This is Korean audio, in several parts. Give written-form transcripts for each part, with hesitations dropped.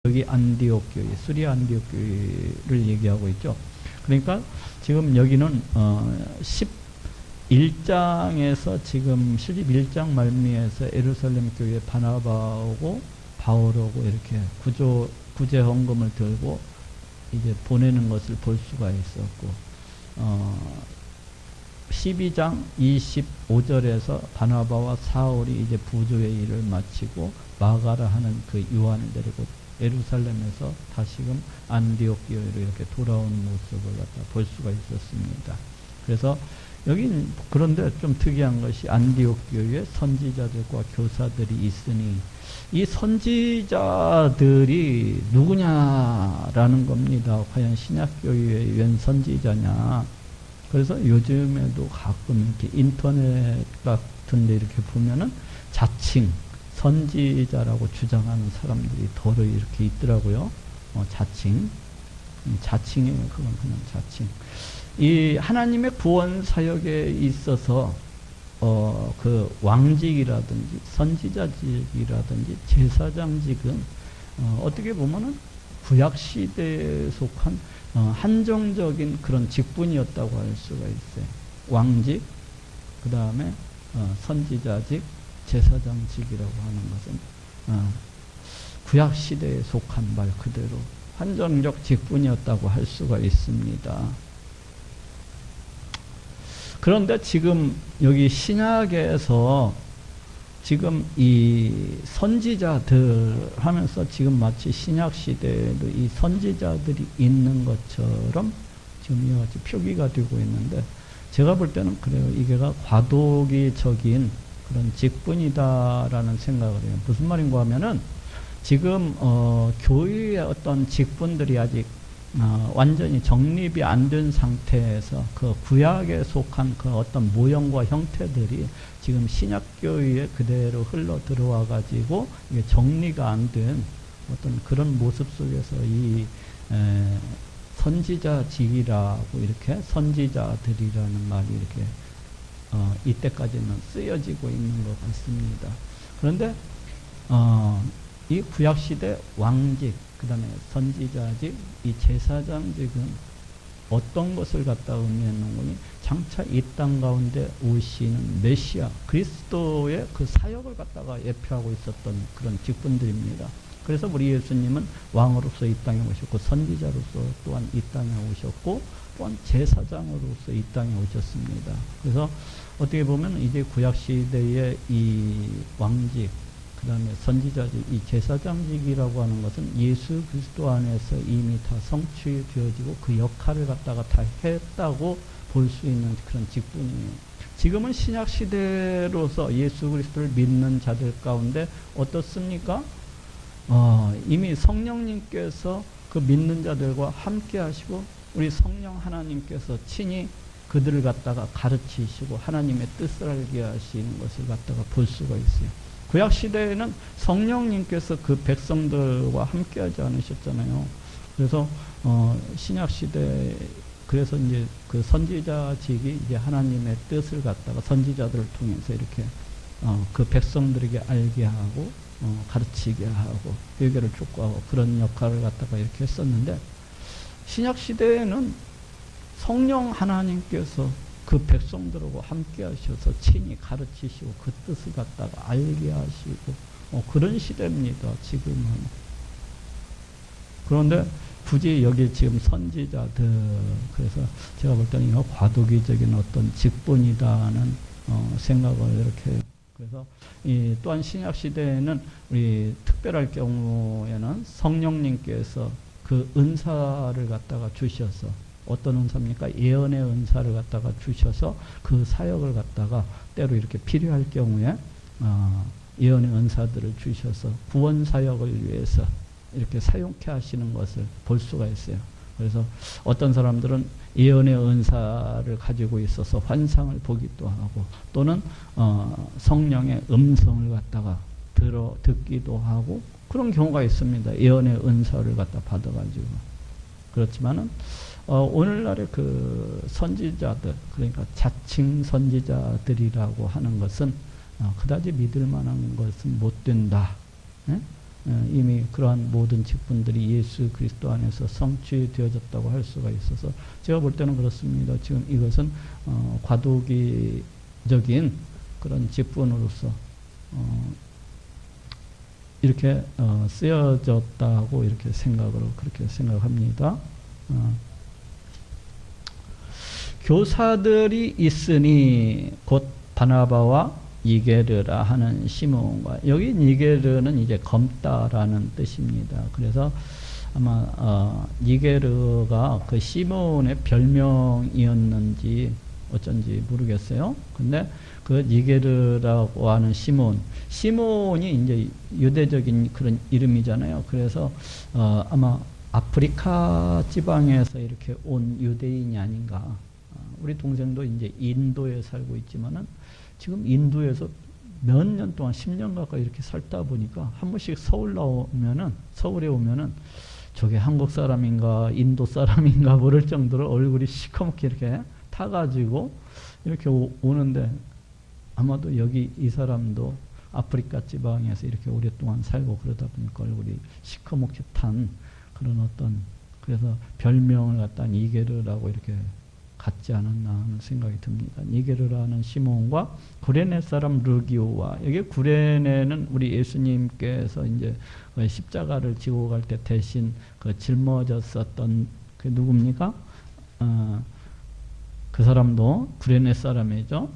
여기 안디옥 교회, 수리 안디옥 교회를 얘기하고 있죠. 그러니까 지금 여기는 11장에서 지금 11장 말미에서 예루살렘 교회 바나바오고 바울하고 이렇게 구제 헌금을 들고 이제 보내는 것을 볼 수가 있었고, 12장 25절에서 바나바와 사울이 이제 부조의 일을 마치고 마가라 하는 그 요한을 데리고 예루살렘에서 다시금 안디옥 교회로 이렇게 돌아오는 모습을 갖다 볼 수가 있었습니다. 그래서 여긴 그런데 좀 특이한 것이 안디옥 교회에 선지자들과 교사들이 있으니 이 선지자들이 누구냐라는 겁니다. 과연 신약교회의 웬 선지자냐. 그래서 요즘에도 가끔 이렇게 인터넷 같은 데 이렇게 보면은 자칭 선지자라고 주장하는 사람들이 더러 이렇게 있더라고요. 자칭이에요. 그건 그냥 자칭. 이 하나님의 구원 사역에 있어서 그 왕직이라든지 선지자직이라든지 제사장직은 어떻게 보면은 구약 시대에 속한 한정적인 그런 직분이었다고 할 수가 있어요. 왕직, 그 다음에 선지자직, 제사장직이라고 하는 것은 구약 시대에 속한 말 그대로 한정적 직분이었다고 할 수가 있습니다. 그런데 지금 여기 신약에서 지금 이 선지자들 하면서 지금 마치 신약 시대에도 이 선지자들이 있는 것처럼 지금 이와 같이 표기가 되고 있는데, 제가 볼 때는 그래요. 이게가 과도기적인 그런 직분이다라는 생각을 해요. 무슨 말인가 하면은 지금 교회의 어떤 직분들이 아직 완전히 정립이 안 된 상태에서 그 구약에 속한 그 어떤 모형과 형태들이 지금 신약교회에 그대로 흘러 들어와 가지고 이게 정리가 안 된 어떤 그런 모습 속에서 이 선지자직이라고 이렇게 선지자들이라는 말이 이렇게 이때까지는 쓰여지고 있는 것 같습니다. 그런데 이 구약시대 왕직, 그 다음에 선지자직, 이 제사장직은 어떤 것을 갖다 의미하는 거니? 장차 이 땅 가운데 오시는 메시아, 그리스도의 그 사역을 갖다가 예표하고 있었던 그런 직분들입니다. 그래서 우리 예수님은 왕으로서 이 땅에 오셨고, 선지자로서 또한 이 땅에 오셨고, 또한 제사장으로서 이 땅에 오셨습니다. 그래서 어떻게 보면 이제 구약시대의 이 왕직, 그 다음에 선지자직, 이 제사장직이라고 하는 것은 예수 그리스도 안에서 이미 다 성취되어지고 그 역할을 갖다가 다 했다고 볼 수 있는 그런 직분이에요. 지금은 신약시대로서 예수 그리스도를 믿는 자들 가운데 어떻습니까? 이미 성령님께서 그 믿는 자들과 함께 하시고 우리 성령 하나님께서 친히 그들을 갖다가 가르치시고 하나님의 뜻을 알게 하시는 것을 갖다가 볼 수가 있어요. 구약시대에는 성령님께서 그 백성들과 함께 하지 않으셨잖아요. 그래서 신약시대, 그래서 이제 그 선지자직이 이제 하나님의 뜻을 갖다가 선지자들을 통해서 이렇게 그 백성들에게 알게 하고 가르치게 하고 회개를 촉구하고 그런 역할을 갖다가 이렇게 했었는데, 신약시대에는 성령 하나님께서 그 백성들하고 함께 하셔서 친히 가르치시고 그 뜻을 갖다가 알게 하시고 그런 시대입니다, 지금은. 그런데 굳이 여기 지금 선지자들, 그래서 제가 볼 때는 이거 과도기적인 어떤 직분이다는 생각을 이렇게. 그래서 또한 신약 시대에는 우리 특별할 경우에는 성령님께서 그 은사를 갖다가 주셔서, 어떤 은사입니까? 예언의 은사를 갖다가 주셔서 그 사역을 갖다가 때로 이렇게 필요할 경우에 예언의 은사들을 주셔서 구원 사역을 위해서 이렇게 사용케 하시는 것을 볼 수가 있어요. 그래서 어떤 사람들은 예언의 은사를 가지고 있어서 환상을 보기도 하고, 또는 성령의 음성을 갖다가 듣기도 하고 그런 경우가 있습니다. 예언의 은사를 갖다 받아가지고. 그렇지만은 오늘날의 그 선지자들, 그러니까 자칭 선지자들이라고 하는 것은 그다지 믿을 만한 것은 못 된다. 예? 이미 그러한 모든 직분들이 예수 그리스도 안에서 성취되어졌다고 할 수가 있어서 제가 볼 때는 그렇습니다. 지금 이것은 과도기적인 그런 직분으로서 이렇게 쓰여졌다고 이렇게 그렇게 생각합니다. 교사들이 있으니 곧 바나바와 니게르라 하는 시몬과, 여기 니게르는 이제 검다라는 뜻입니다. 그래서 아마 니게르가 그 시몬의 별명이었는지 어쩐지 모르겠어요. 근데 그 니게르라고 하는 시몬이 이제 유대적인 그런 이름이잖아요. 그래서 아마 아프리카 지방에서 이렇게 온 유대인이 아닌가. 우리 동생도 이제 인도에 살고 있지만은 지금 인도에서 몇 년 동안 10년 가까이 이렇게 살다 보니까 한 번씩 서울에 오면은 저게 한국 사람인가 인도 사람인가 모를 정도로 얼굴이 시커멓게 이렇게 타가지고 이렇게 오는데, 아마도 여기 이 사람도 아프리카 지방에서 이렇게 오랫동안 살고 그러다 보니까 얼굴이 시커멓게 탄 그런 어떤, 그래서 별명을 갖다 니게르라고 이렇게 갖지 않았나 하는 생각이 듭니다. 니게르라는 시몬과 구레네 사람 르기오와, 여기 구레네는 우리 예수님께서 이제 십자가를 지고 갈 때 대신 그 짊어졌었던 그 누굽니까? 그 사람도 구레네 사람이죠.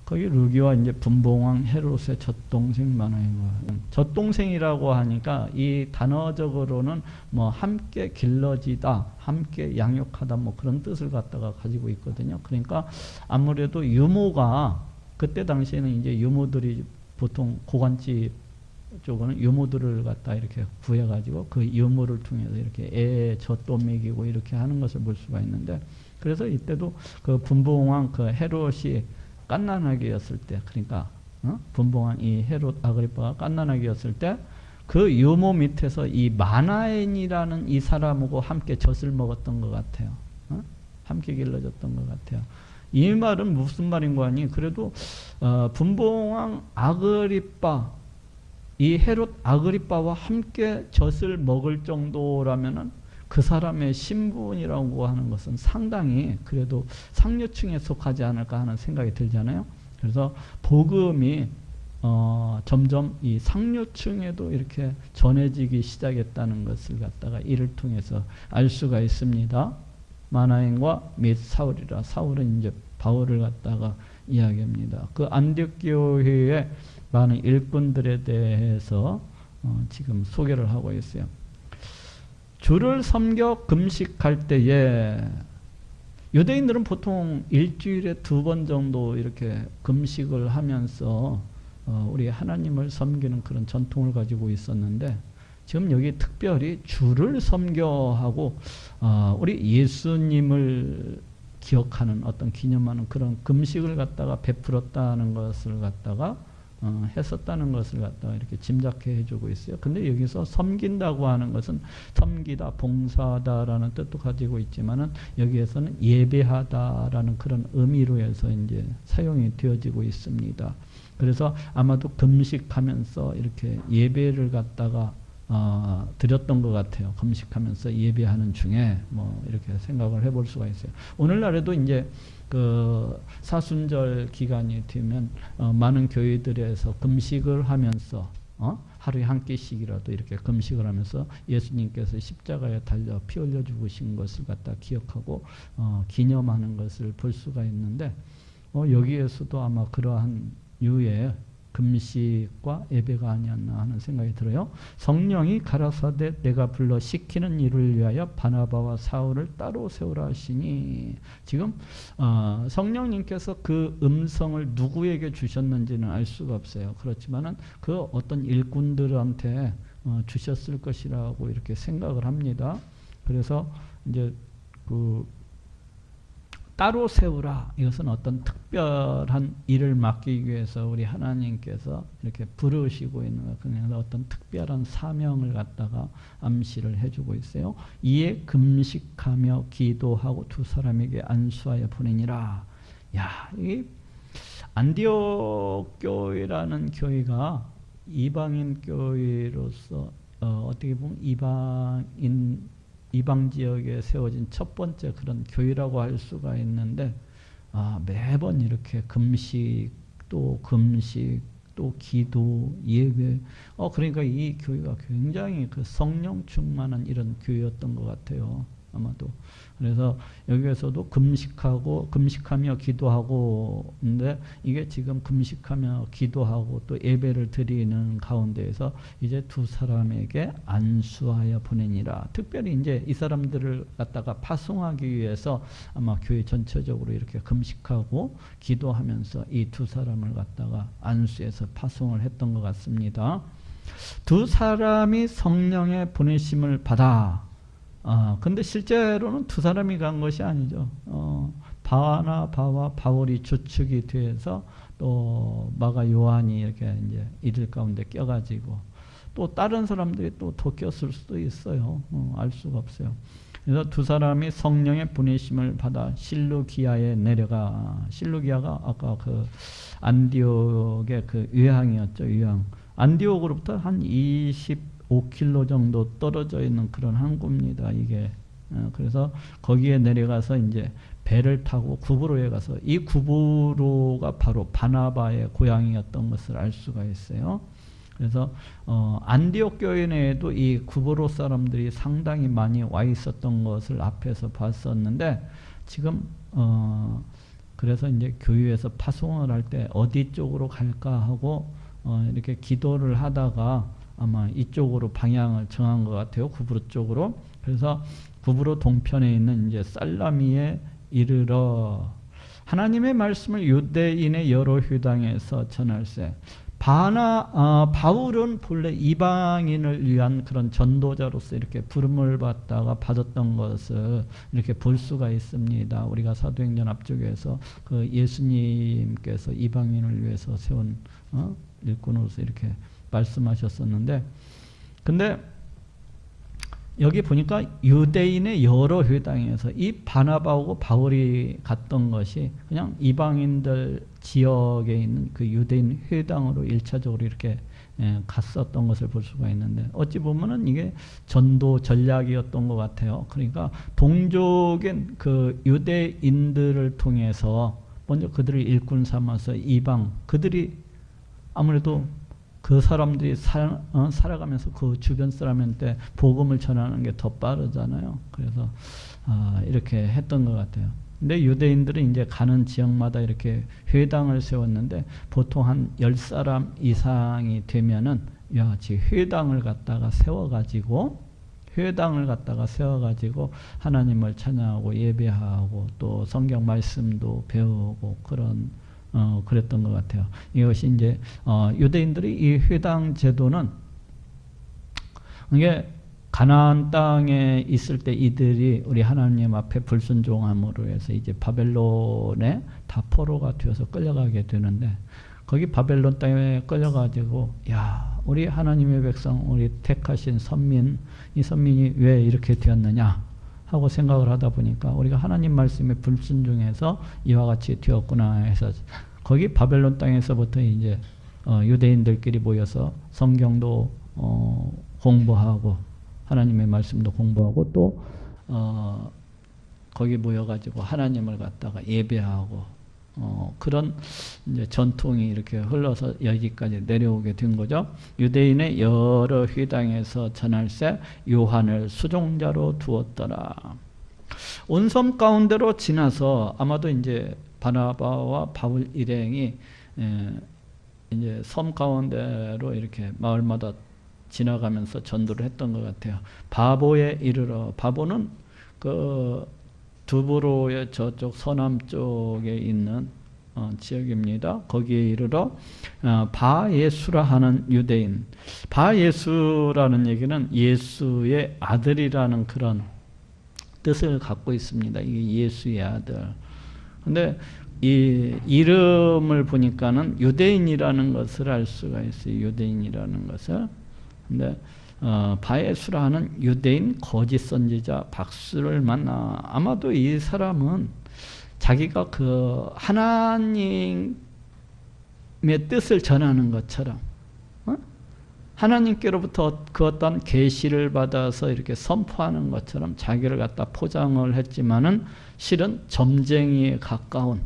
거기 르기오와 이제 분봉왕 헤롯의 젖동생 마나행과, 젖동생이라고 하니까 이 단어적으로는 뭐 함께 길러지다, 함께 양육하다, 뭐 그런 뜻을 갖다가 가지고 있거든요. 그러니까 아무래도 유모가, 그때 당시에는 이제 유모들이 보통 고관집 쪽은 유모들을 갖다 이렇게 구해가지고 그 유모를 통해서 이렇게 애 젖도 먹이고 이렇게 하는 것을 볼 수가 있는데, 그래서 이때도 그 분봉왕 그 헤롯이 갓난아기였을 때, 그러니까 분봉왕 이 헤롯 아그리빠가 갓난아기였을 때 그 유모 밑에서 이 마나엔이라는 이 사람하고 함께 젖을 먹었던 것 같아요. 함께 길러졌던 것 같아요. 이 말은 무슨 말인가 하니, 그래도 분봉왕 아그리빠, 이 헤롯 아그리빠와 함께 젖을 먹을 정도라면은 그 사람의 신분이라고 하는 것은 상당히 그래도 상류층에 속하지 않을까 하는 생각이 들잖아요. 그래서 복음이 점점 이 상류층에도 이렇게 전해지기 시작했다는 것을 갖다가 이를 통해서 알 수가 있습니다. 마나행과 및 사울이라, 사울은 이제 바울을 갖다가 이야기합니다. 그 안디옥 교회의 많은 일꾼들에 대해서 지금 소개를 하고 있어요. 주를 섬겨 금식할 때에, 유대인들은 보통 일주일에 2번 정도 이렇게 금식을 하면서 우리 하나님을 섬기는 그런 전통을 가지고 있었는데, 지금 여기 특별히 주를 섬겨하고 우리 예수님을 기억하는 어떤 기념하는 그런 금식을 갖다가 베풀었다는 것을 갖다가 했었다는 것을 갖다가 이렇게 짐작해 해주고 있어요. 근데 여기서 섬긴다고 하는 것은 섬기다, 봉사하다라는 뜻도 가지고 있지만은 여기에서는 예배하다라는 그런 의미로 해서 이제 사용이 되어지고 있습니다. 그래서 아마도 금식하면서 이렇게 예배를 갖다가 드렸던 것 같아요. 금식하면서 예배하는 중에 뭐 이렇게 생각을 해볼 수가 있어요. 오늘날에도 이제 그 사순절 기간이 되면 많은 교회들에서 금식을 하면서 하루에 한 끼씩이라도 이렇게 금식을 하면서 예수님께서 십자가에 달려 피 흘려 죽으신 것을 갖다 기억하고 기념하는 것을 볼 수가 있는데, 여기에서도 아마 그러한 유의 금식과 예배가 아니었나 하는 생각이 들어요. 성령이 가라사대 내가 불러 시키는 일을 위하여 바나바와 사울을 따로 세우라 하시니, 지금 성령님께서 그 음성을 누구에게 주셨는지는 알 수가 없어요. 그렇지만은 그 어떤 일꾼들한테 주셨을 것이라고 이렇게 생각을 합니다. 그래서 이제 그 따로 세우라, 이것은 어떤 특별한 일을 맡기기 위해서 우리 하나님께서 이렇게 부르시고 있는 것, 그냥 어떤 특별한 사명을 갖다가 암시를 해주고 있어요. 이에 금식하며 기도하고 두 사람에게 안수하여 보내니라. 야, 이 안디옥 교회라는 교회가 이방인 교회로서 어떻게 보면 이방 지역에 세워진 첫 번째 그런 교회라고 할 수가 있는데, 매번 이렇게 금식 또 기도, 예배, 그러니까 이 교회가 굉장히 그 성령 충만한 이런 교회였던 것 같아요. 아마도. 그래서 여기에서도 금식하며 기도하고, 근데 이게 지금 금식하며 기도하고 또 예배를 드리는 가운데에서 이제 두 사람에게 안수하여 보내니라. 특별히 이제 이 사람들을 갖다가 파송하기 위해서 아마 교회 전체적으로 이렇게 금식하고 기도하면서 이 두 사람을 갖다가 안수해서 파송을 했던 것 같습니다. 두 사람이 성령의 보내심을 받아. 근데 실제로는 두 사람이 간 것이 아니죠. 바나바와 바울이 주축이 돼서 또 마가 요한이 이렇게 이제 이들 가운데 껴가지고 또 다른 사람들이 또 더 꼈을 수도 있어요. 알 수가 없어요. 그래서 두 사람이 성령의 보내심을 받아 실루기아에 내려가. 실루기아가 아까 그 안디옥의 그 유향이었죠. 유향. 안디옥으로부터 한 25km 정도 떨어져 있는 그런 항구입니다. 이게. 그래서 거기에 내려가서 이제 배를 타고 구브로에 가서, 이 구브로가 바로 바나바의 고향이었던 것을 알 수가 있어요. 그래서 안디옥 교회 내에도 이 구브로 사람들이 상당히 많이 와 있었던 것을 앞에서 봤었는데, 지금 그래서 이제 교회에서 파송을 할 때 어디 쪽으로 갈까 하고 이렇게 기도를 하다가 아마 이쪽으로 방향을 정한 것 같아요. 구브로 쪽으로. 그래서 구브로 동편에 있는 이제 살라미에 이르러 하나님의 말씀을 유대인의 여러 회당에서 전할세. 바울은 본래 이방인을 위한 그런 전도자로서 이렇게 부름을 받다가 받았던 것을 이렇게 볼 수가 있습니다. 우리가 사도행전 앞쪽에서 그 예수님께서 이방인을 위해서 세운 일꾼으로서 이렇게 말씀하셨었는데, 근데 여기 보니까 유대인의 여러 회당에서 이 바나바하고 바울이 갔던 것이 그냥 이방인들 지역에 있는 그 유대인 회당으로 1차적으로 이렇게 갔었던 것을 볼 수가 있는데, 어찌 보면은 이게 전도 전략이었던 것 같아요. 그러니까 동족인 그 유대인들을 통해서 먼저 그들을 일꾼 삼아서 이방, 그들이 아무래도 그 사람들이 살아가면서 그 주변 사람한테 복음을 전하는 게 더 빠르잖아요. 그래서 이렇게 했던 것 같아요. 근데 유대인들은 이제 가는 지역마다 이렇게 회당을 세웠는데, 보통 한 10사람 이상이 되면은 회당을 갖다가 세워가지고 하나님을 찬양하고 예배하고 또 성경 말씀도 배우고 그랬던 것 같아요. 이것이 이제 유대인들이 이 회당 제도는, 이게 가나안 땅에 있을 때 이들이 우리 하나님 앞에 불순종함으로 해서 이제 바벨론에 다 포로가 되어서 끌려가게 되는데, 거기 바벨론 땅에 끌려가지고 우리 하나님의 백성, 우리 택하신 선민, 이 선민이 왜 이렇게 되었느냐 하고 생각을 하다 보니까 우리가 하나님 말씀에 불순종해서 이와 같이 되었구나 해서, 거기 바벨론 땅에서부터 이제 유대인들끼리 모여서 성경도 공부하고 하나님의 말씀도 공부하고 또 거기 모여가지고 하나님을 갖다가 예배하고 그런 이제 전통이 이렇게 흘러서 여기까지 내려오게 된 거죠. 유대인의 여러 회당에서 전할세 요한을 수종자로 두었더라. 온 섬 가운데로 지나서 아마도 이제 바나바와 바울 일행이 이제 섬 가운데로 이렇게 마을마다 지나가면서 전도를 했던 것 같아요. 바보에 이르러, 바보는 그 두브로의 저쪽 서남쪽에 있는 지역입니다. 거기에 이르러 바예수라 하는 유대인. 바예수라는 얘기는 예수의 아들이라는 그런 뜻을 갖고 있습니다. 이게 예수의 아들. 근데 이 이름을 보니까는 유대인이라는 것을 알 수가 있어요. 유대인이라는 것을. 근데 바예수라 하는 유대인 거짓 선지자 박수를 만나. 아마도 이 사람은 자기가 그 하나님의 뜻을 전하는 것처럼 하나님께로부터 그 어떤 계시를 받아서 이렇게 선포하는 것처럼 자기를 갖다 포장을 했지만은 실은 점쟁이에 가까운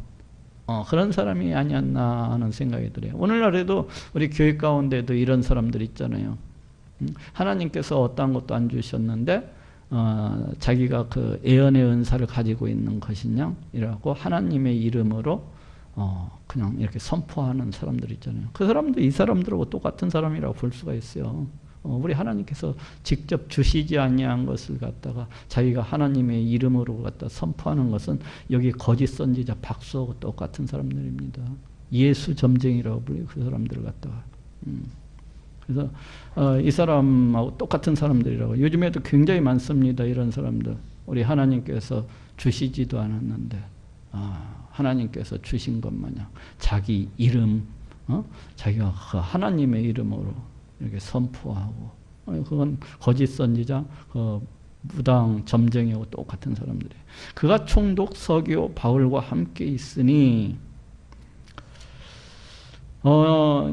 그런 사람이 아니었나 하는 생각이 들어요. 오늘날에도 우리 교회 가운데도 이런 사람들 있잖아요. 하나님께서 어떠한 것도 안 주셨는데 자기가 그 예언의 은사를 가지고 있는 것이냐 이라고 하나님의 이름으로 그냥 이렇게 선포하는 사람들 있잖아요. 그 사람도 이 사람들하고 똑같은 사람이라고 볼 수가 있어요. 우리 하나님께서 직접 주시지 아니한 것을 갖다가 자기가 하나님의 이름으로 갖다 선포하는 것은 여기 거짓 선지자 박수하고 똑같은 사람들입니다. 예수 점쟁이라고 불려요. 그 사람들을 갖다가. 그래서 이 사람하고 똑같은 사람들이라고. 요즘에도 굉장히 많습니다. 이런 사람들. 우리 하나님께서 주시지도 않았는데 하나님께서 주신 것 마냥 자기 이름, 자기가 그 하나님의 이름으로 이렇게 선포하고, 그건 거짓 선지자, 무당 점쟁이하고 똑같은 사람들이에요. 그가 총독 서기오 바울과 함께 있으니,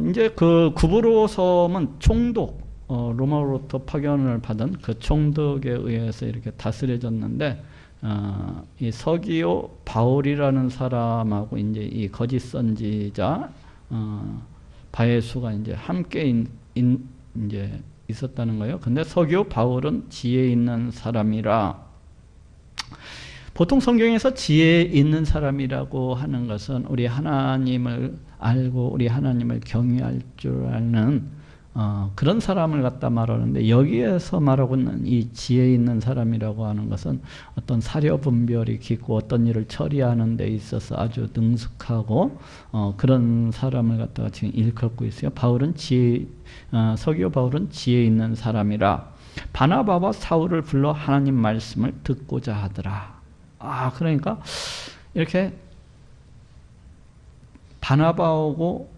이제 그 구브로 섬은 총독, 로마로부터 파견을 받은 그 총독에 의해서 이렇게 다스려졌는데, 이 서기오 바울이라는 사람하고 이제 이 거짓 선지자 바예수가 이제 함께 이제 있었다는 거예요. 근데 서기오 바울은 지혜 있는 사람이라. 보통 성경에서 지혜 있는 사람이라고 하는 것은 우리 하나님을 알고 우리 하나님을 경외할 줄 아는 그런 사람을 갖다 말하는데, 여기에서 말하고 있는 이 지혜 있는 사람이라고 하는 것은 어떤 사려 분별이 깊고 어떤 일을 처리하는 데 있어서 아주 능숙하고 그런 사람을 갖다가 지금 일컫고 있어요. 서기오 바울은 지혜 있는 사람이라 바나바와 사울을 불러 하나님 말씀을 듣고자 하더라. 그러니까 이렇게 바나바하고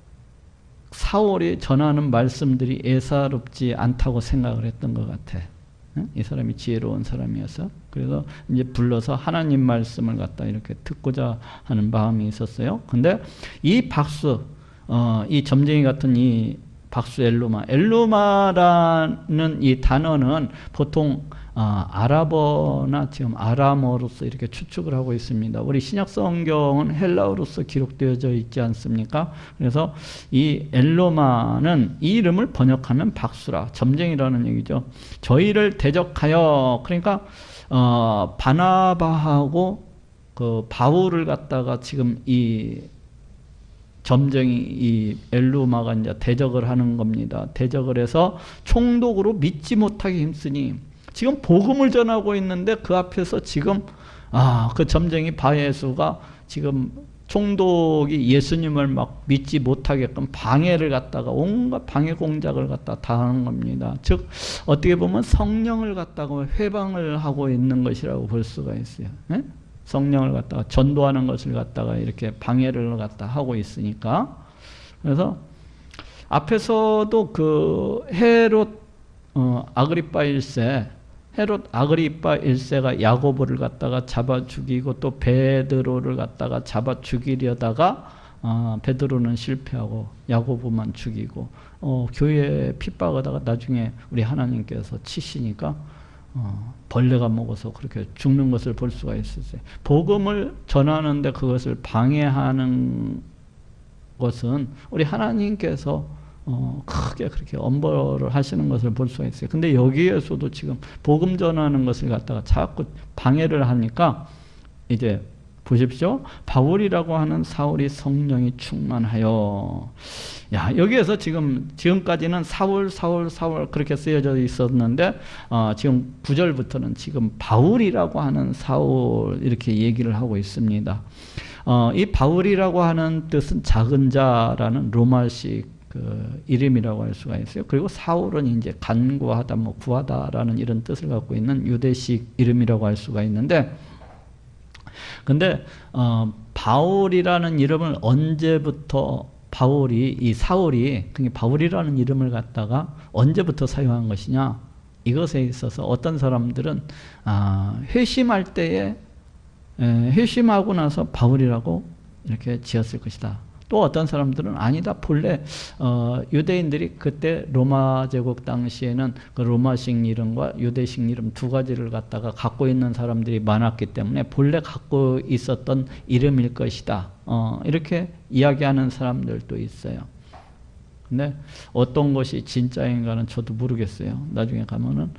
사울이 전하는 말씀들이 예사롭지 않다고 생각을 했던 것 같아. 이 사람이 지혜로운 사람이어서. 그래서 이제 불러서 하나님 말씀을 갖다 이렇게 듣고자 하는 마음이 있었어요. 근데 이 박수, 이 점쟁이 같은 이 박수 엘루마라는 이 단어는 보통 아랍어나 지금 아람어로서 이렇게 추측을 하고 있습니다. 우리 신약 성경은 헬라어로서 기록되어져 있지 않습니까? 그래서 이 엘로마는 이 이름을 번역하면 박수라, 점쟁이라는 얘기죠. 저희를 대적하여, 그러니까 바나바하고 그 바울을 갖다가 지금 이 점쟁이 이 엘루마가 이제 대적을 하는 겁니다. 대적을 해서 총독으로 믿지 못하게 힘쓰니, 지금 복음을 전하고 있는데 그 앞에서 지금 그 점쟁이 바예수가 지금 총독이 예수님을 막 믿지 못하게끔 방해를 갖다가 온갖 방해 공작을 갖다 다 하는 겁니다. 즉 어떻게 보면 성령을 갖다가 회방을 하고 있는 것이라고 볼 수가 있어요. 네? 성령을 갖다가 전도하는 것을 갖다가 이렇게 방해를 갖다 하고 있으니까. 그래서 앞에서도 그 헤롯 아그리파 1세, 헤롯 아그리파 1세가 야고보를 갖다가 잡아 죽이고 또 베드로를 갖다가 잡아 죽이려다가 베드로는 실패하고 야고보만 죽이고 교회에 핍박하다가 나중에 우리 하나님께서 치시니까 벌레가 먹어서 그렇게 죽는 것을 볼 수가 있었어요. 복음을 전하는데 그것을 방해하는 것은 우리 하나님께서 크게 그렇게 엄벌을 하시는 것을 볼 수가 있어요. 근데 여기에서도 지금 복음 전하는 것을 갖다가 자꾸 방해를 하니까, 이제 보십시오. 바울이라고 하는 사울이 성령이 충만하여. 여기에서 지금까지는 사울 그렇게 쓰여져 있었는데 지금 9절부터는 지금 바울이라고 하는 사울 이렇게 얘기를 하고 있습니다. 이 바울이라고 하는 뜻은 작은 자라는 로마식 그 이름이라고 할 수가 있어요. 그리고 사울은 이제 간구하다, 구하다라는 이런 뜻을 갖고 있는 유대식 이름이라고 할 수가 있는데, 근데 바울이라는 이름을 언제부터 이 사울이 바울이라는 이름을 갖다가 언제부터 사용한 것이냐, 이것에 있어서 어떤 사람들은 회심할 때에 회심하고 나서 바울이라고 이렇게 지었을 것이다. 또 어떤 사람들은 아니다. 본래 유대인들이 그때 로마 제국 당시에는 그 로마식 이름과 유대식 이름 두 가지를 갖다가 갖고 있는 사람들이 많았기 때문에 본래 갖고 있었던 이름일 것이다. 이렇게 이야기하는 사람들도 있어요. 근데 어떤 것이 진짜인가는 저도 모르겠어요. 나중에 가면은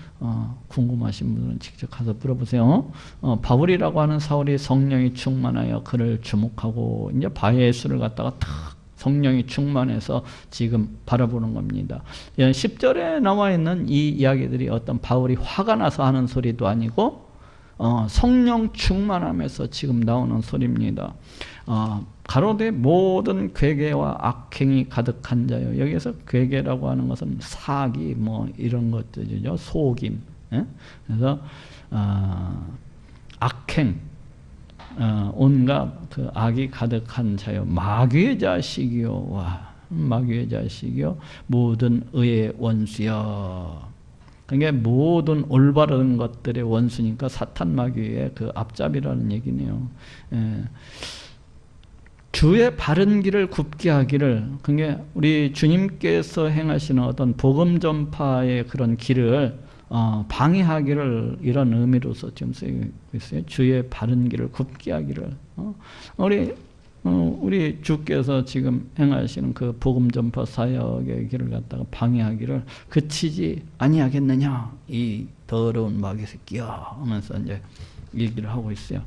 궁금하신 분들은 직접 가서 물어보세요. 바울이라고 하는 사울이 성령이 충만하여 그를 주목하고 이제 바예수를 갖다가 탁 성령이 충만해서 지금 바라보는 겁니다. 10절에 나와 있는 이 이야기들이 어떤 바울이 화가 나서 하는 소리도 아니고 성령 충만함에서 지금 나오는 소리입니다. 가로되 모든 괴계와 악행이 가득한 자요. 여기서 괴계라고 하는 것은 사기 뭐 이런 것들이죠. 속임. 예? 그래서 악행, 온갖 그 악이 가득한 자요. 마귀의 자식이요. 와, 마귀의 자식이요. 모든 의의 원수여. 그게 모든 올바른 것들의 원수니까 사탄 마귀의 그 앞잡이라는 얘기네요. 예. 주의 바른 길을 굽게 하기를, 그게 우리 주님께서 행하시는 어떤 복음 전파의 그런 길을 방해하기를, 이런 의미로서 지금 쓰이고 있어요. 주의 바른 길을 굽게 하기를. 우리 주께서 지금 행하시는 그 복음 전파 사역의 길을 갖다가 방해하기를 그치지 아니하겠느냐, 이 더러운 마귀 새끼야 하면서 이제 얘기를 하고 있어요.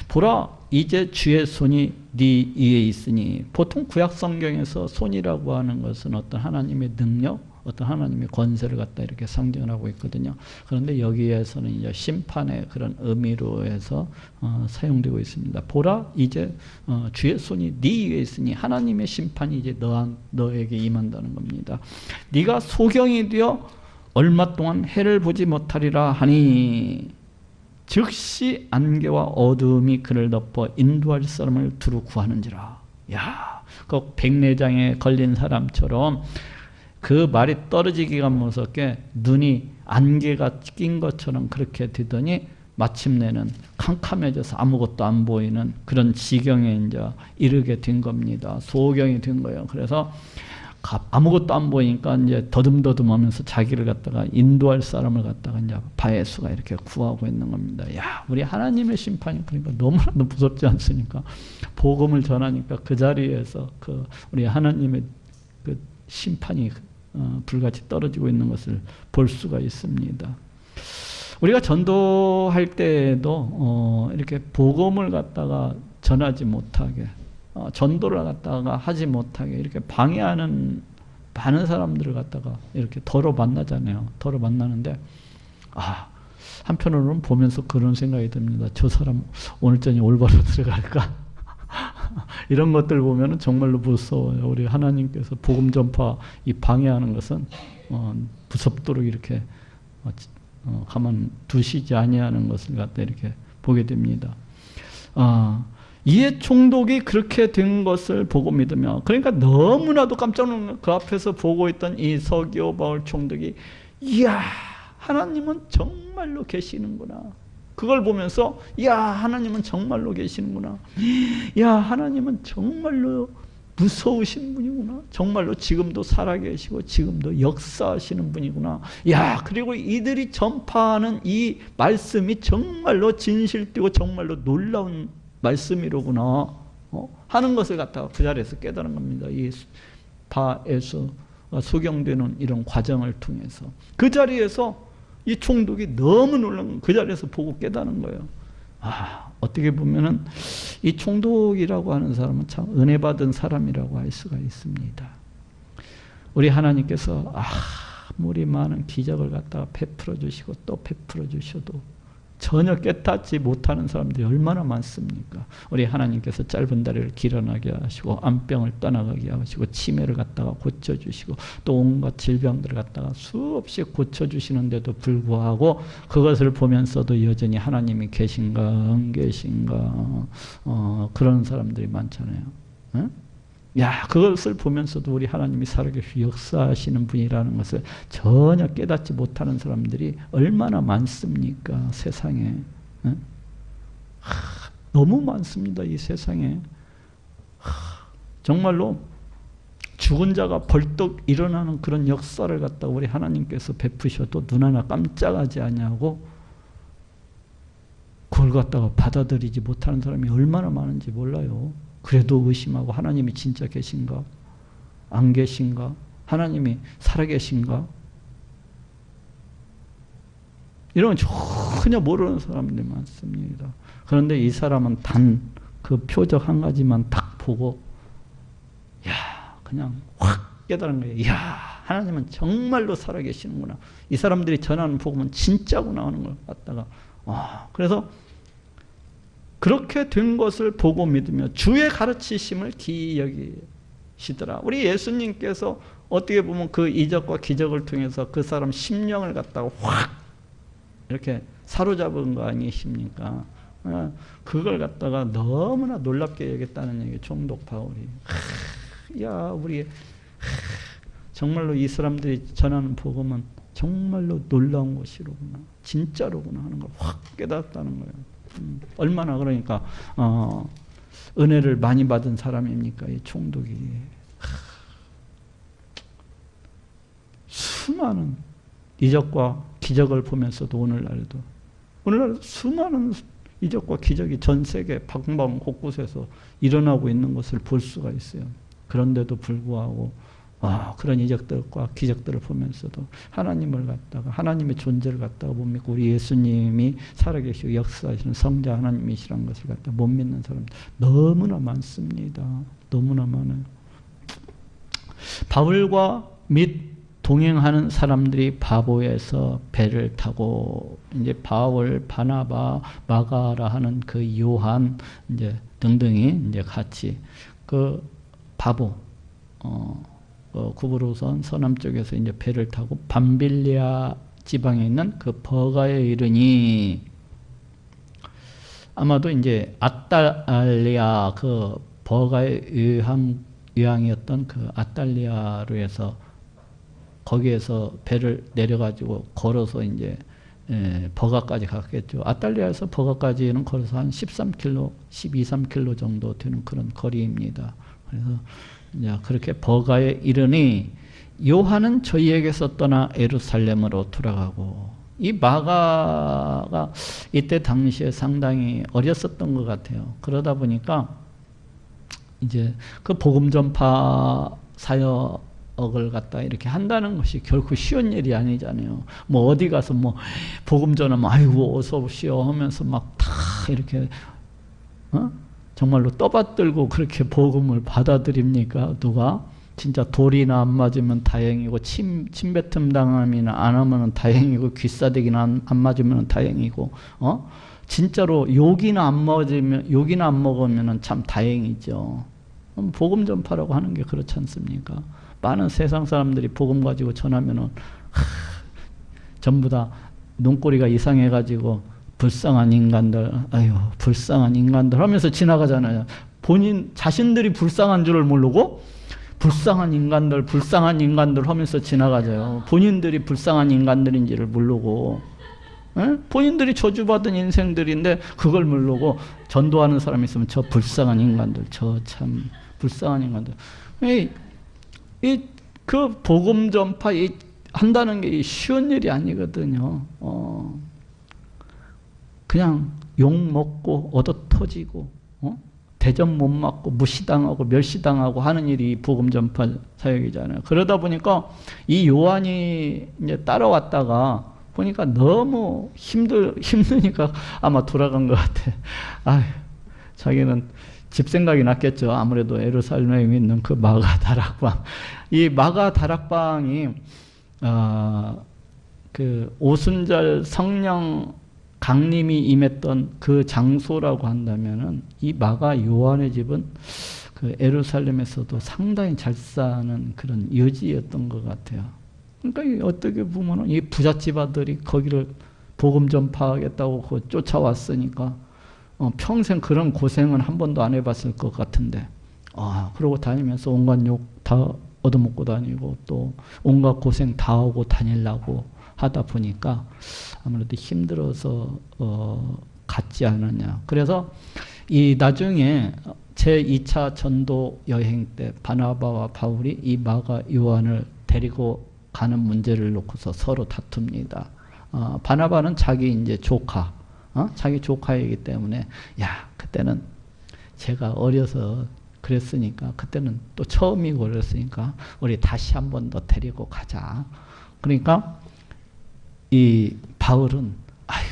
보라, 이제 주의 손이 네 위에 있으니. 보통 구약 성경에서 손이라고 하는 것은 어떤 하나님의 능력, 어떤 하나님의 권세를 갖다 이렇게 상징하고 있거든요. 그런데 여기에서는 이제 심판의 그런 의미로 해서 사용되고 있습니다. 보라, 이제 주의 손이 네 위에 있으니 하나님의 심판이 이제 너에게 임한다는 겁니다. 네가 소경이 되어 얼마 동안 해를 보지 못하리라 하니 즉시 안개와 어두움이 그를 덮어 인도할 사람을 두루 구하는지라. 야, 그 백내장에 걸린 사람처럼 그 말이 떨어지기가 무섭게 눈이 안개가 낀 것처럼 그렇게 되더니 마침내는 캄캄해져서 아무것도 안 보이는 그런 지경에 이제 이르게 된 겁니다. 소경이 된 거예요. 그래서 아무것도 안 보이니까 이제 더듬더듬하면서 자기를 갖다가 인도할 사람을 갖다가 이제 바예수가 이렇게 구하고 있는 겁니다. 야, 우리 하나님의 심판이 그러니까 너무나도 무섭지 않습니까? 복음을 전하니까 그 자리에서 그 우리 하나님의 그 심판이 불같이 떨어지고 있는 것을 볼 수가 있습니다. 우리가 전도할 때에도 이렇게 복음을 갖다가 전하지 못하게, 전도를 갖다가 하지 못하게 이렇게 방해하는 많은 사람들을 갖다가 이렇게 더러 만나잖아요. 더러 만나는데 한편으로는 보면서 그런 생각이 듭니다. 저 사람 오늘 저녁에 올바로 들어갈까? 이런 것들 보면은 정말로 무서워요. 우리 하나님께서 복음 전파 이 방해하는 것은 무섭도록 이렇게 가만 두시지 아니하는 것을 갖다 이렇게 보게 됩니다. 이해 총독이 그렇게 된 것을 보고 믿으며, 그러니까 너무나도 깜짝 놀란 그 앞에서 보고 있던 이 서기오 바울 총독이, 이야, 하나님은 정말로 계시는구나. 그걸 보면서, 이야, 하나님은 정말로 계시는구나. 야, 하나님은 정말로 무서우신 분이구나. 정말로 지금도 살아계시고 지금도 역사하시는 분이구나. 야, 그리고 이들이 전파하는 이 말씀이 정말로 진실되고 정말로 놀라운 말씀이로구나 하는 것을 갖다가 그 자리에서 깨달은 겁니다. 이 바에서 소경되는 이런 과정을 통해서 그 자리에서 이 총독이 너무 놀란 그 자리에서 보고 깨달은 거예요. 어떻게 보면은 이 총독이라고 하는 사람은 참 은혜 받은 사람이라고 할 수가 있습니다. 우리 하나님께서 아무리 많은 기적을 갖다가 베풀어 주시고 또 베풀어 주셔도 전혀 깨닫지 못하는 사람들이 얼마나 많습니까? 우리 하나님께서 짧은 다리를 길어나게 하시고 암병을 떠나가게 하시고 치매를 갖다가 고쳐주시고 또 온갖 질병들을 갖다가 수없이 고쳐주시는데도 불구하고 그것을 보면서도 여전히 하나님이 계신가 안 계신가 그런 사람들이 많잖아요. 응? 야, 그것을 보면서도 우리 하나님이 살아계시고 역사하시는 분이라는 것을 전혀 깨닫지 못하는 사람들이 얼마나 많습니까? 세상에. 너무 많습니다. 이 세상에. 정말로 죽은 자가 벌떡 일어나는 그런 역사를 갖다 우리 하나님께서 베푸셔도 눈 하나 깜짝하지 아니하고 그걸 갖다가 받아들이지 못하는 사람이 얼마나 많은지 몰라요. 그래도 의심하고 하나님이 진짜 계신가? 안 계신가? 하나님이 살아계신가? 이런 전혀 모르는 사람들이 많습니다. 그런데 이 사람은 단 그 표적 한 가지만 딱 보고 그냥 확 깨달은 거예요. 하나님은 정말로 살아계시는구나. 이 사람들이 전하는 복음은 진짜구나 하는 걸 갖다가 그래서 그렇게 된 것을 보고 믿으며 주의 가르치심을 기이 여기시더라. 우리 예수님께서 어떻게 보면 그 이적과 기적을 통해서 그 사람 심령을 갖다가 확 이렇게 사로잡은 거 아니십니까? 그걸 갖다가 너무나 놀랍게 여겼다는 얘기, 총독 바울이. 우리 정말로 이 사람들이 전하는 복음은 정말로 놀라운 것이로구나, 진짜로구나 하는 걸 확 깨닫다는 거예요. 얼마나 그러니까 은혜를 많이 받은 사람입니까, 이 총독이. 수많은 이적과 기적을 보면서도 오늘날에도 수많은 이적과 기적이 전 세계 방방 곳곳에서 일어나고 있는 것을 볼 수가 있어요. 그런데도 불구하고 그런 이적들과 기적들을 보면서도 하나님을 갖다가, 하나님의 존재를 갖다가 못 믿고 우리 예수님이 살아계시고 역사하시는 성자 하나님이시라는 것을 갖다가 못 믿는 사람들 너무나 많습니다. 너무나 많아요. 바울과 및 동행하는 사람들이 바보에서 배를 타고 이제 바울, 바나바, 마가라 하는 그 요한 이제 등등이 이제 같이 그 바보 구브로선 서남쪽에서 이제 배를 타고 밤빌리아 지방에 있는 그 버가에 이르니, 아마도 이제 아탈리아 그 버가의 유황이었던 그 아탈리아로 해서 거기에서 배를 내려가지고 걸어서 이제 버가까지 갔겠죠. 아탈리아에서 버가까지는 걸어서 한 13km, 13km 정도 되는 그런 거리입니다. 그래서 이제 그렇게 버가에 이르니 요한은 저희에게서 떠나 예루살렘으로 돌아가고, 이 마가가 이때 당시에 상당히 어렸었던 것 같아요. 그러다 보니까 이제 그 복음 전파 사역을 갖다 이렇게 한다는 것이 결코 쉬운 일이 아니잖아요. 뭐 어디 가서 뭐 복음 전하면 아이고 어서 오시오 하면서 막 다 이렇게 정말로 떠받들고 그렇게 복음을 받아들입니까? 누가? 진짜 돌이나 안 맞으면 다행이고 침뱉음 당함이나 안 하면 다행이고 귀싸대기나 안 맞으면 다행이고 진짜로 욕이나 안 먹으면 참 다행이죠. 복음 전파라고 하는 게 그렇지 않습니까? 많은 세상 사람들이 복음 가지고 전하면은 전부 다 눈꼬리가 이상해가지고 불쌍한 인간들, 아유 불쌍한 인간들 하면서 지나가잖아요. 자신들이 불쌍한 줄을 모르고 불쌍한 인간들 하면서 지나가죠. 본인들이 불쌍한 인간들인지를 모르고, 본인들이 저주받은 인생들인데 그걸 모르고 전도하는 사람이 있으면 저 불쌍한 인간들, 저 참 불쌍한 인간들. 그 복음 전파 한다는 게 쉬운 일이 아니거든요. 그냥 욕 먹고 얻어 터지고 대접 못 맞고 무시당하고 멸시당하고 하는 일이 복음 전파 사역이잖아요. 그러다 보니까 이 요한이 이제 따라왔다가 보니까 너무 힘드니까 아마 돌아간 것 같아. 자기는 집 생각이 났겠죠. 아무래도 예루살렘에 있는 그 마가 다락방. 이 마가 다락방이 그 오순절 성령 강림이 임했던 그 장소라고 한다면은 이 마가 요한의 집은 그 예루살렘에서도 상당히 잘 사는 그런 여지였던 것 같아요. 그러니까 어떻게 보면은 이 부잣집 아들이 거기를 복음 전파하겠다고 쫓아왔으니까 평생 그런 고생은 한 번도 안 해봤을 것 같은데, 그러고 다니면서 온갖 욕 다 얻어먹고 다니고 또 온갖 고생 다 하고 다니려고 하다 보니까 아무래도 힘들어서 갔지 않느냐. 그래서 이 나중에 제2차 전도 여행 때 바나바와 바울이 이 마가 요한을 데리고 가는 문제를 놓고서 서로 다툽니다. 바나바는 자기 이제 조카, 자기 조카이기 때문에, 야, 그때는 제가 어려서 그랬으니까, 그때는 또 처음이고 그랬으니까, 우리 다시 한 번 더 데리고 가자. 그러니까, 이 바울은, 아유,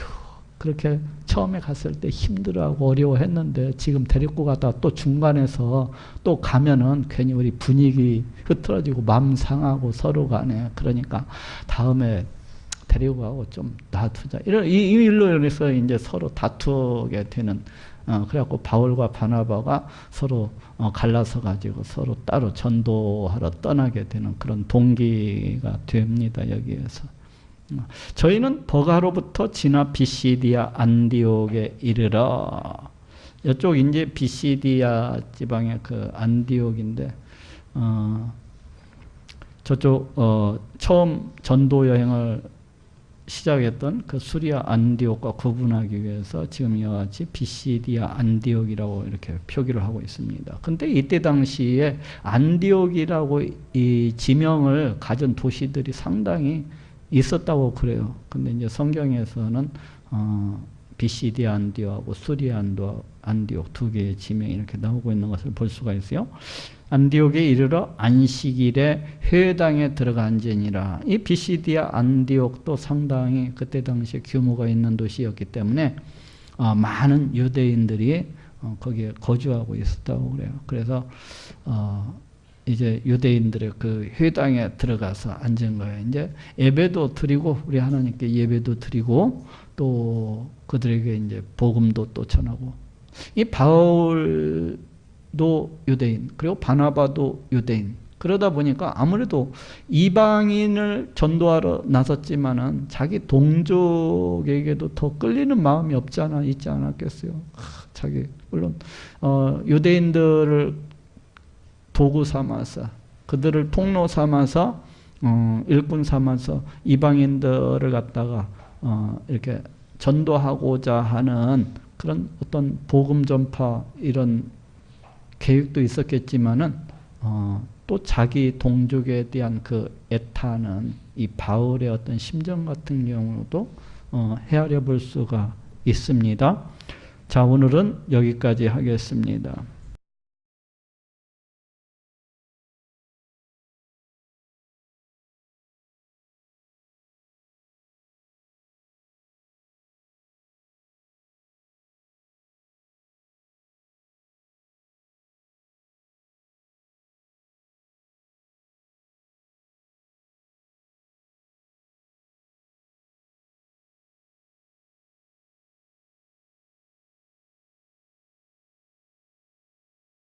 그렇게 처음에 갔을 때 힘들어하고 어려워했는데, 지금 데리고 가다 또 중간에서 또 가면은 괜히 우리 분위기 흐트러지고 마음 상하고 서로 간에, 그러니까 다음에 데리고 가고 좀 놔두자. 이 일로 인해서 이제 서로 다투게 되는, 그래갖고 바울과 바나바가 서로 갈라서 가지고 서로 따로 전도하러 떠나게 되는 그런 동기가 됩니다. 여기에서. 저희는 버가로부터 지나 비시디아 안디옥에 이르러, 이쪽 이제 비시디아 지방의 그 안디옥인데, 저쪽 처음 전도 여행을 시작했던 그 수리아 안디옥과 구분하기 위해서 지금 이와 같이 비시디아 안디옥이라고 이렇게 표기를 하고 있습니다. 근데 이때 당시에 안디옥이라고 이 지명을 가진 도시들이 상당히 있었다고 그래요. 근데 이제 성경에서는 비시디아 안디옥하고 수리아 안디옥 두 개의 지명이 이렇게 나오고 있는 것을 볼 수가 있어요. 안디옥에 이르러 안식일에 회당에 들어가 앉으니라. 이 비시디아 안디옥도 상당히 그때 당시에 규모가 있는 도시였기 때문에 많은 유대인들이 거기에 거주하고 있었다고 그래요. 그래서 이제 유대인들의 그 회당에 들어가서 앉은 거예요. 이제 예배도 드리고, 우리 하나님께 예배도 드리고, 또 그들에게 이제 복음도 또 전하고. 이 바울도 유대인, 그리고 바나바도 유대인. 그러다 보니까 아무래도 이방인을 전도하러 나섰지만은 자기 동족에게도 더 끌리는 마음이 있지 않았겠어요. 자기, 물론, 유대인들을 도구 삼아서, 그들을 통로 삼아서, 일꾼 삼아서 이방인들을 갖다가 이렇게 전도하고자 하는 그런 어떤 복음 전파 이런 계획도 있었겠지만은 또 자기 동족에 대한 그 애타는 이 바울의 어떤 심정 같은 경우도 헤아려 볼 수가 있습니다. 자, 오늘은 여기까지 하겠습니다.